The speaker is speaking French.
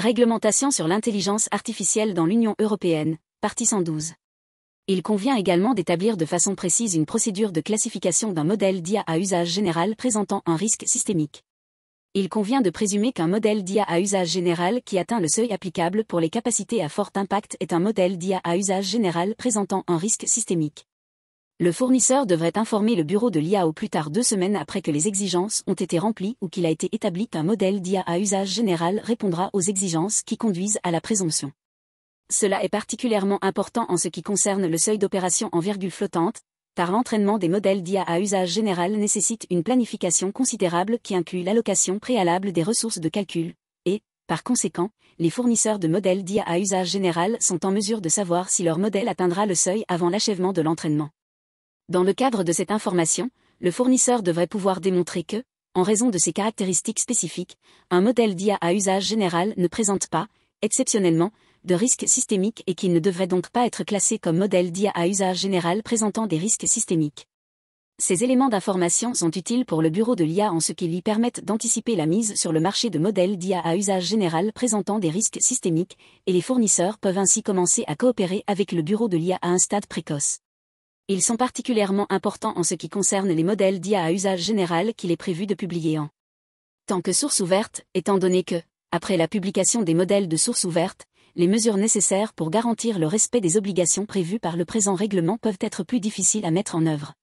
Réglementation sur l'intelligence artificielle dans l'Union européenne, partie 112. Il convient également d'établir de façon précise une procédure de classification d'un modèle d'IA à usage général présentant un risque systémique. Il convient de présumer qu'un modèle d'IA à usage général qui atteint le seuil applicable pour les capacités à fort impact est un modèle d'IA à usage général présentant un risque systémique. Le fournisseur devrait informer le bureau de l'IA au plus tard 2 semaines après que les exigences ont été remplies ou qu'il a été établi qu'un modèle d'IA à usage général répondra aux exigences qui conduisent à la présomption. Cela est particulièrement important en ce qui concerne le seuil d'opération en virgule flottante, car l'entraînement des modèles d'IA à usage général nécessite une planification considérable qui inclut l'allocation préalable des ressources de calcul, et, par conséquent, les fournisseurs de modèles d'IA à usage général sont en mesure de savoir si leur modèle atteindra le seuil avant l'achèvement de l'entraînement. Dans le cadre de cette information, le fournisseur devrait pouvoir démontrer que, en raison de ses caractéristiques spécifiques, un modèle d'IA à usage général ne présente pas, exceptionnellement, de risques systémiques et qu'il ne devrait donc pas être classé comme modèle d'IA à usage général présentant des risques systémiques. Ces éléments d'information sont utiles pour le bureau de l'IA en ce qu'ils lui permettent d'anticiper la mise sur le marché de modèles d'IA à usage général présentant des risques systémiques, et les fournisseurs peuvent ainsi commencer à coopérer avec le bureau de l'IA à un stade précoce. Ils sont particulièrement importants en ce qui concerne les modèles d'IA à usage général qu'il est prévu de publier en tant que source ouverte, étant donné que, après la publication des modèles de source ouverte, les mesures nécessaires pour garantir le respect des obligations prévues par le présent règlement peuvent être plus difficiles à mettre en œuvre.